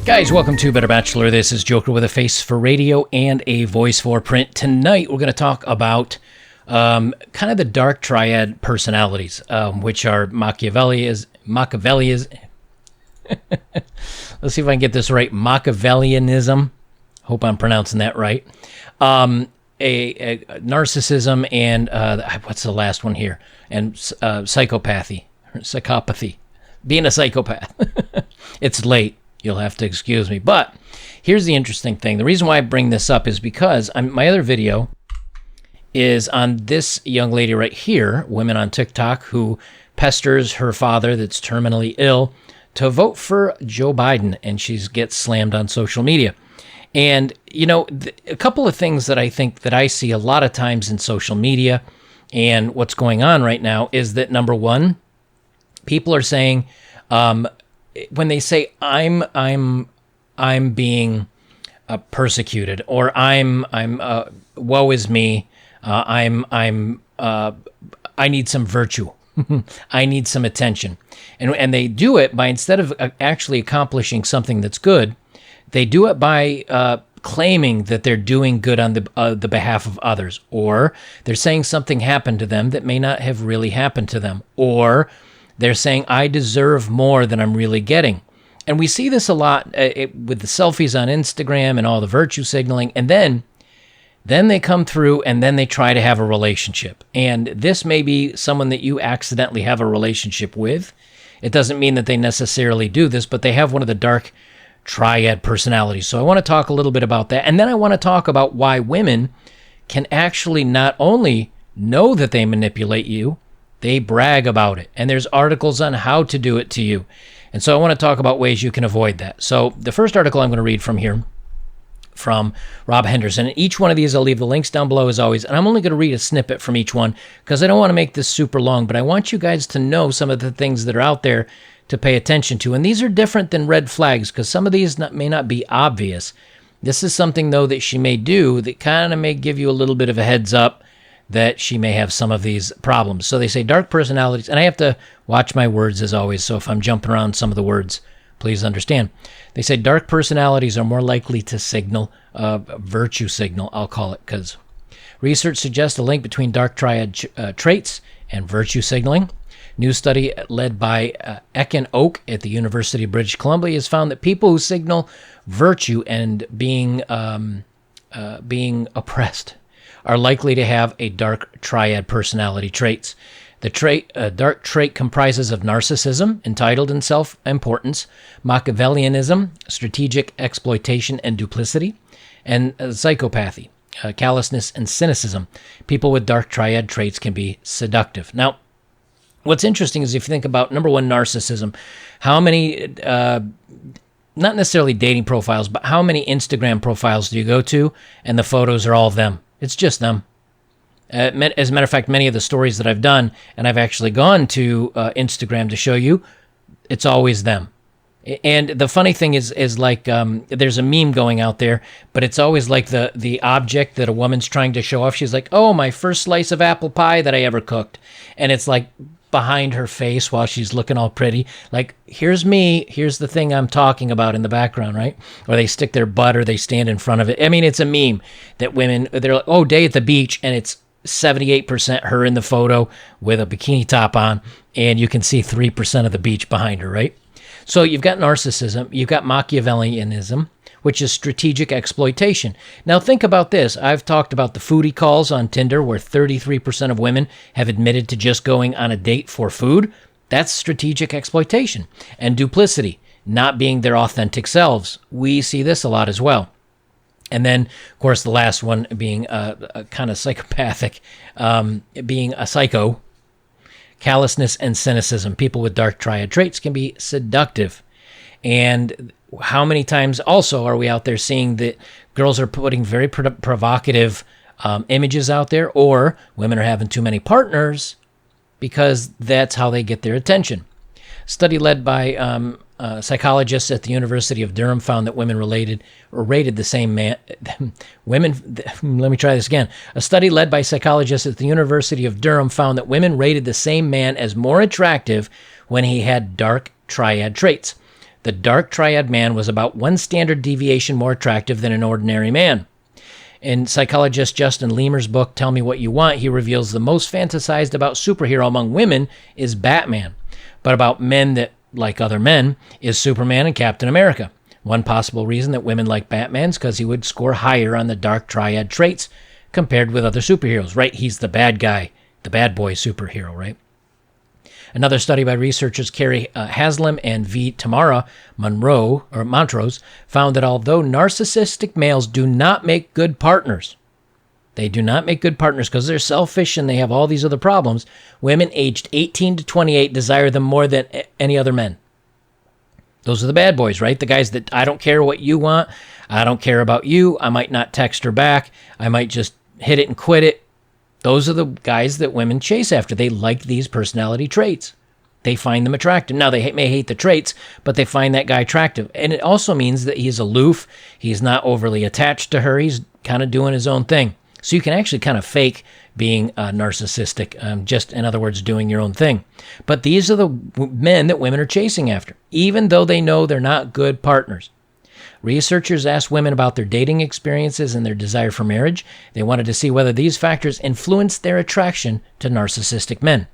Guys, welcome to Better Bachelor. This is Joker with a face for radio and a voice for print. Tonight, we're going to talk about kind of the dark triad personalities, which are Machiavellianism. Let's see if I can get this right. Machiavellianism. Hope I'm pronouncing that right. A narcissism and what's the last one here? And psychopathy. Being a psychopath. It's late. You'll have to excuse me. But here's the interesting thing. The reason why I bring this up is because my other video is on this young lady right here, women on TikTok, who pesters her father that's terminally ill to vote for Joe Biden, and she gets slammed on social media. And, you know, a couple of things that I think that I see a lot of times in social media and what's going on right now is that, number one, people are saying, when they say I'm being persecuted, or I'm woe is me, I need some virtue, I need some attention, and they do it by, instead of actually accomplishing something that's good, they do it by claiming that they're doing good on the behalf of others, or they're saying something happened to them that may not have really happened to them, or they're saying, I deserve more than I'm really getting. And we see this a lot with the selfies on Instagram and all the virtue signaling. And then they come through and then they try to have a relationship. And this may be someone that you accidentally have a relationship with. It doesn't mean that they necessarily do this, but they have one of the dark triad personalities. So I want to talk a little bit about that. And then I want to talk about why women can actually not only know that they manipulate you, they brag about it. And there's articles on how to do it to you. And so I want to talk about ways you can avoid that. So the first article I'm going to read from here, from Rob Henderson. And each one of these, I'll leave the links down below as always. And I'm only going to read a snippet from each one because I don't want to make this super long, but I want you guys to know some of the things that are out there to pay attention to. And these are different than red flags because some of these may not be obvious. This is something, though, that she may do that kind of may give you a little bit of a heads up that she may have some of these problems. So they say dark personalities, and I have to watch my words as always, so if I'm jumping around some of the words, please understand. They say dark personalities are more likely to signal, virtue signal, I'll call it, because research suggests a link between dark triad traits and virtue signaling. New study led by Ekin Oak at the University of British Columbia has found that people who signal virtue and being oppressed are likely to have a dark triad personality traits. The dark trait comprises of narcissism, entitled and self-importance, Machiavellianism, strategic exploitation and duplicity, and psychopathy, callousness and cynicism. People with dark triad traits can be seductive. Now, what's interesting is if you think about, number one, narcissism, how many, not necessarily dating profiles, but how many Instagram profiles do you go to and the photos are all of them? It's just them. As a matter of fact, many of the stories that I've done, and I've actually gone to Instagram to show you, it's always them. And the funny thing is like there's a meme going out there, but it's always like the object that a woman's trying to show off. She's like, oh, my first slice of apple pie that I ever cooked. And it's like behind her face while she's looking all pretty. Like, here's me. Here's the thing I'm talking about in the background, right? Or they stick their butt or they stand in front of it. I mean, it's a meme that women, they're like, oh, day at the beach, and it's 78% her in the photo with a bikini top on, and you can see 3% of the beach behind her, right? So you've got narcissism, you've got Machiavellianism, which is strategic exploitation. Now think about this. I've talked about the foodie calls on Tinder where 33% of women have admitted to just going on a date for food. That's strategic exploitation. And duplicity, not being their authentic selves. We see this a lot as well. And then, of course, the last one being a kind of psychopathic, being a psycho. Callousness and cynicism. People with dark triad traits can be seductive. And how many times also are we out there seeing that girls are putting very provocative images out there, or women are having too many partners because that's how they get their attention. Study led by psychologists at the University of Durham found that women rated the same man. Let me try this again. A study led by psychologists at the University of Durham found that women rated the same man as more attractive when he had dark triad traits. The dark triad man was about one standard deviation more attractive than an ordinary man. In psychologist Justin Lemur's book, Tell Me What You Want, he reveals the most fantasized about superhero among women is Batman. But about men that like other men is Superman and Captain America. One possible reason that women like Batman is because he would score higher on the dark triad traits compared with other superheroes, right? He's the bad guy, the bad boy superhero, right? Another study by researchers Carrie Haslam and V. Tamara Montrose found that although narcissistic males do not make good partners, they do not make good partners because they're selfish and they have all these other problems. Women aged 18 to 28 desire them more than any other men. Those are the bad boys, right? The guys that I don't care what you want. I don't care about you. I might not text her back. I might just hit it and quit it. Those are the guys that women chase after. They like these personality traits. They find them attractive. Now, they may hate the traits, but they find that guy attractive. And it also means that he's aloof. He's not overly attached to her. He's kind of doing his own thing. So you can actually kind of fake being narcissistic, just in other words, doing your own thing. But these are the men that women are chasing after, even though they know they're not good partners. Researchers asked women about their dating experiences and their desire for marriage. They wanted to see whether these factors influenced their attraction to narcissistic men.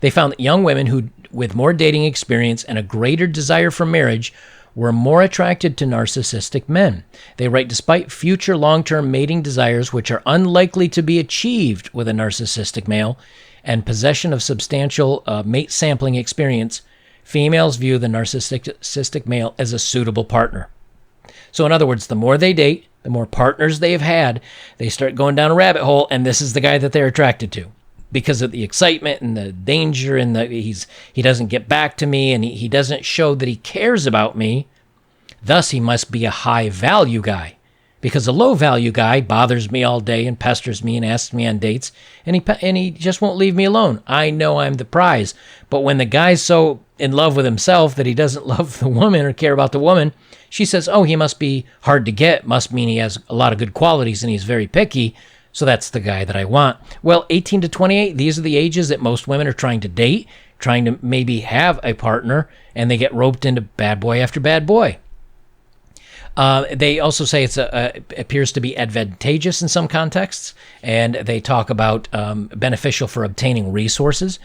They found that young women with more dating experience and a greater desire for marriage were more attracted to narcissistic men. They write, despite future long-term mating desires which are unlikely to be achieved with a narcissistic male and possession of substantial mate sampling experience, females view the narcissistic male as a suitable partner. So in other words, the more they date, the more partners they've had, they start going down a rabbit hole, and this is the guy that they're attracted to. Because of the excitement and the danger and he doesn't get back to me and he doesn't show that he cares about me. Thus, he must be a high-value guy. Because a low-value guy bothers me all day and pesters me and asks me on dates, and he just won't leave me alone. I know I'm the prize. But when the guy's so in love with himself that he doesn't love the woman or care about the woman, she says, oh, he must be hard to get, must mean he has a lot of good qualities and he's very picky. So that's the guy that I want. Well, 18 to 28, these are the ages that most women are trying to date, trying to maybe have a partner, and they get roped into bad boy after bad boy. They also say it appears to be advantageous in some contexts, and they talk about beneficial for obtaining resources.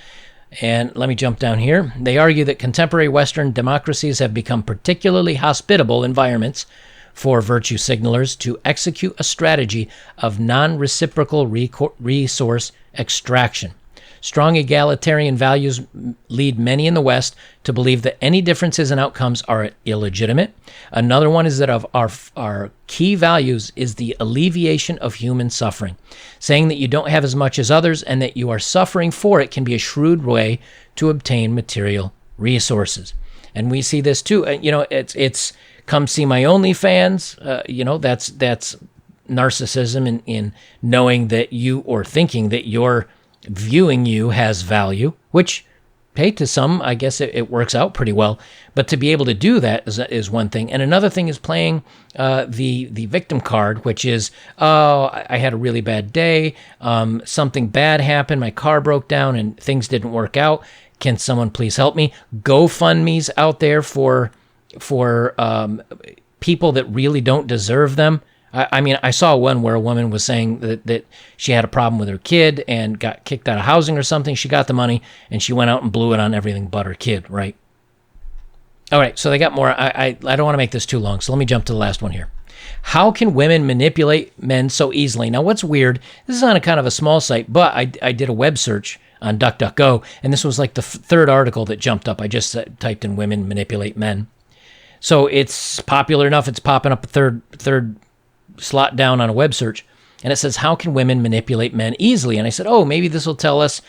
And let me jump down here. They argue that contemporary Western democracies have become particularly hospitable environments for virtue signalers to execute a strategy of non-reciprocal resource extraction. Strong egalitarian values lead many in the West to believe that any differences in outcomes are illegitimate. Another one is that of our key values is the alleviation of human suffering. Saying that you don't have as much as others and that you are suffering for it can be a shrewd way to obtain material resources. And we see this too. It's come see my OnlyFans. That's narcissism in knowing that you, or thinking that you're viewing you has value, which, hey, to some, I guess it works out pretty well. But to be able to do that is one thing. And another thing is playing the victim card, which is, oh, I had a really bad day. Something bad happened. My car broke down and things didn't work out. Can someone please help me? GoFundMe's out there for people that really don't deserve them. I mean, I saw one where a woman was saying that she had a problem with her kid and got kicked out of housing or something. She got the money and she went out and blew it on everything but her kid, right? All right, so they got more. I don't want to make this too long, so let me jump to the last one here. How can women manipulate men so easily? Now, what's weird, this is on a kind of a small site, but I did a web search on DuckDuckGo, and this was like the third article that jumped up. I just typed in women manipulate men. So it's popular enough, it's popping up a third slot down on a web search, and it says, how can women manipulate men easily? And I said, oh, maybe this will tell us,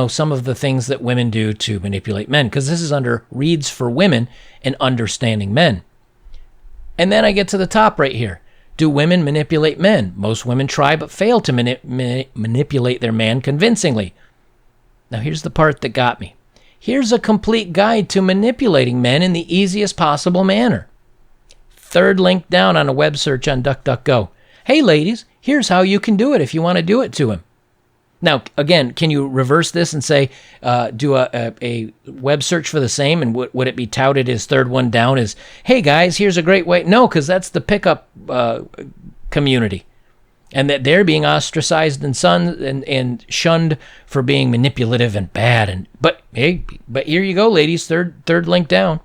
some of the things that women do to manipulate men, because this is under Reads for Women and Understanding Men. And then I get to the top right here. Do women manipulate men? Most women try but fail to manipulate their man convincingly. Now here's the part that got me. Here's a complete guide to manipulating men in the easiest possible manner. Third link down on a web search on DuckDuckGo. Hey, ladies, here's how you can do it if you want to do it to him. Now, again, can you reverse this and say, do a web search for the same, and would it be touted as third one down as, hey, guys, here's a great way? No, because that's the pickup community. And that they're being ostracized and shunned for being manipulative and bad. But here you go, ladies, third link down.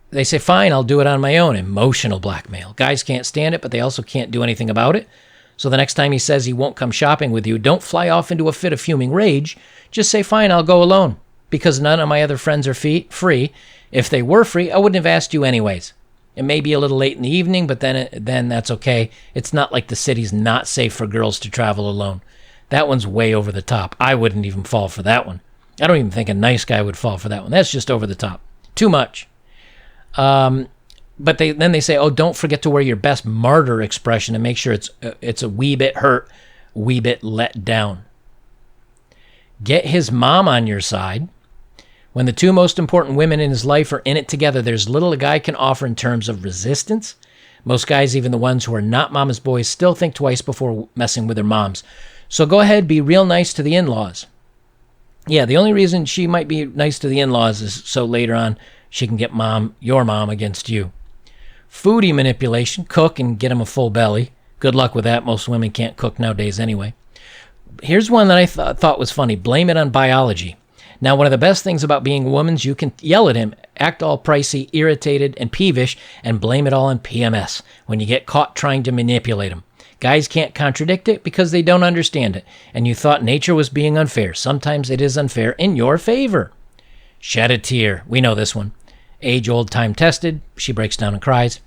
They say, fine, I'll do it on my own. Emotional blackmail. Guys can't stand it, but they also can't do anything about it. So the next time he says he won't come shopping with you, don't fly off into a fit of fuming rage. Just say, fine, I'll go alone, because none of my other friends are free. If they were free, I wouldn't have asked you anyways. It may be a little late in the evening, but then that's okay. It's not like the city's not safe for girls to travel alone. That one's way over the top. I wouldn't even fall for that one. I don't even think a nice guy would fall for that one. That's just over the top. Too much. But then they say, oh, don't forget to wear your best martyr expression and make sure it's a wee bit hurt, wee bit let down. Get his mom on your side. When the two most important women in his life are in it together, there's little a guy can offer in terms of resistance. Most guys, even the ones who are not mama's boys, still think twice before messing with their moms. So go ahead, be real nice to the in-laws. Yeah, the only reason she might be nice to the in-laws is so later on she can get your mom against you. Foodie manipulation, cook and get him a full belly. Good luck with that. Most women can't cook nowadays anyway. Here's one that I thought was funny. Blame it on biology. Now, one of the best things about being a woman is you can yell at him, act all pricey, irritated, and peevish, and blame it all on PMS when you get caught trying to manipulate him. Guys can't contradict it because they don't understand it, and you thought nature was being unfair. Sometimes it is unfair in your favor. Shed a tear. We know this one. Age-old, time-tested. She breaks down and cries.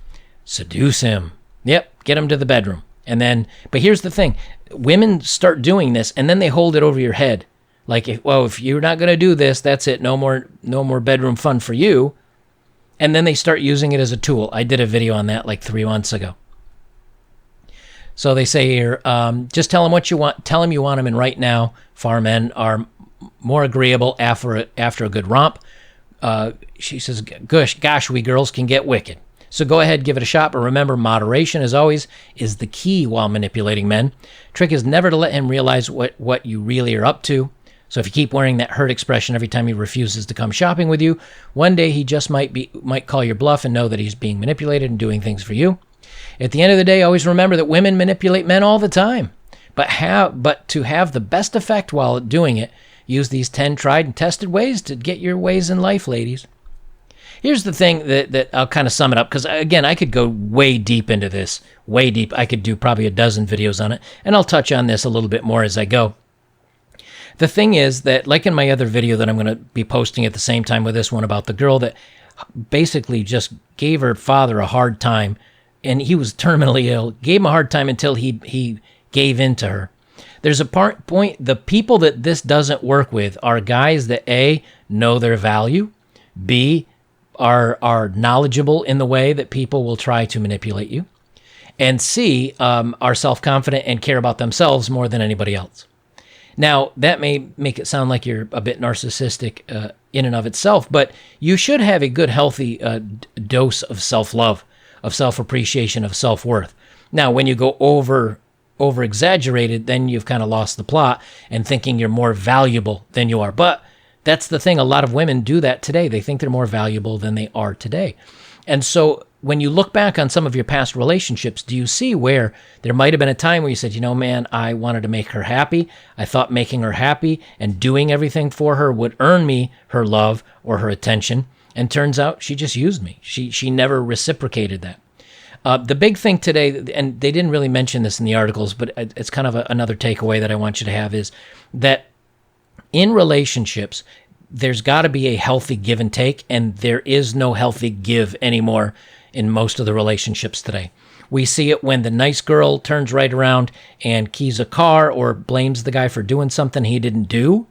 Seduce him. Yep, get him to the bedroom. But here's the thing. Women start doing this, and then they hold it over your head. Like, if you're not going to do this, that's it. No more bedroom fun for you. And then they start using it as a tool. I did a video on that like 3 months ago. So they say here, just tell him what you want. Tell him you want him in right now. Far men are more agreeable after a good romp. She says, gosh, we girls can get wicked. So go ahead, give it a shot, but remember, moderation, as always, is the key while manipulating men. Trick is never to let him realize what you really are up to. So if you keep wearing that hurt expression every time he refuses to come shopping with you, one day he just might call your bluff and know that he's being manipulated and doing things for you. At the end of the day, always remember that women manipulate men all the time. But to have the best effect while doing it, use these 10 tried and tested ways to get your ways in life, ladies. Here's the thing that I'll kind of sum it up, because, again, I could go way deep into this, way deep. I could do probably a dozen videos on it, and I'll touch on this a little bit more as I go. The thing is that, like in my other video that I'm going to be posting at the same time with this one about the girl that basically just gave her father a hard time, and he was terminally ill, gave him a hard time until he gave in to her. There's a point, the people that this doesn't work with are guys that A, know their value, B, are knowledgeable in the way that people will try to manipulate you, and C, are self-confident and care about themselves more than anybody else. Now, that may make it sound like you're a bit narcissistic in and of itself, but you should have a good, healthy dose of self-love, of self-appreciation, of self-worth. Now, when you go over-exaggerated, then you've kind of lost the plot and thinking you're more valuable than you are. But that's the thing. A lot of women do that today. They think they're more valuable than they are today. And so when you look back on some of your past relationships, do you see where there might have been a time where you said, man, I wanted to make her happy. I thought making her happy and doing everything for her would earn me her love or her attention. And turns out she just used me. She never reciprocated that. The big thing today, and they didn't really mention this in the articles, but it's kind of another takeaway that I want you to have, is that in relationships, there's got to be a healthy give and take, and there is no healthy give anymore in most of the relationships today. We see it when the nice girl turns right around and keys a car or blames the guy for doing something he didn't do.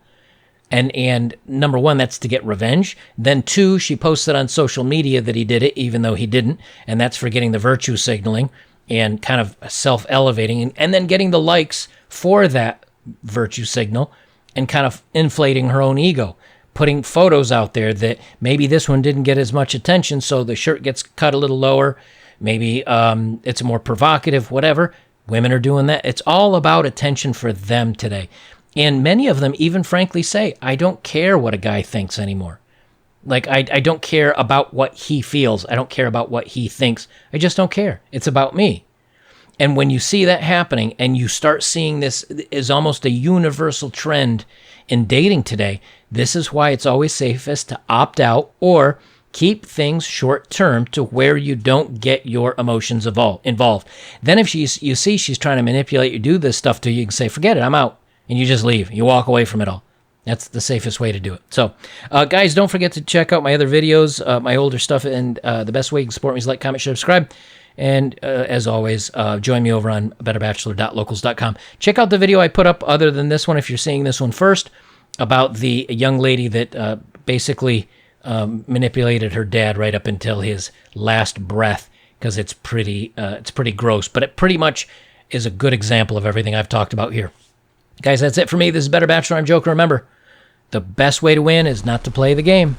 And number one, that's to get revenge. Then two, she posts it on social media that he did it, even though he didn't. And that's for getting the virtue signaling and kind of self-elevating and then getting the likes for that virtue signal. and kind of inflating her own ego, putting photos out there that maybe this one didn't get as much attention, so the shirt gets cut a little lower. Maybe it's more provocative, whatever. Women are doing that. It's all about attention for them today. And many of them even frankly say, I don't care what a guy thinks anymore. Like, I don't care about what he feels. I don't care about what he thinks. I just don't care. It's about me. And when you see that happening and you start seeing this is almost a universal trend in dating today, this is why it's always safest to opt out or keep things short term to where you don't get your emotions involved. Then if you see she's trying to manipulate you, do this stuff to you, you can say, forget it, I'm out. And you just leave. You walk away from it all. That's the safest way to do it. So, guys, don't forget to check out my other videos, my older stuff, and the best way you can support me is like, comment, share, subscribe. And as always, join me over on betterbachelor.locals.com. Check out the video I put up other than this one, if you're seeing this one first, about the young lady that basically manipulated her dad right up until his last breath, because it's pretty gross. But it pretty much is a good example of everything I've talked about here. Guys, that's it for me. This is Better Bachelor. I'm Joker. Remember, the best way to win is not to play the game.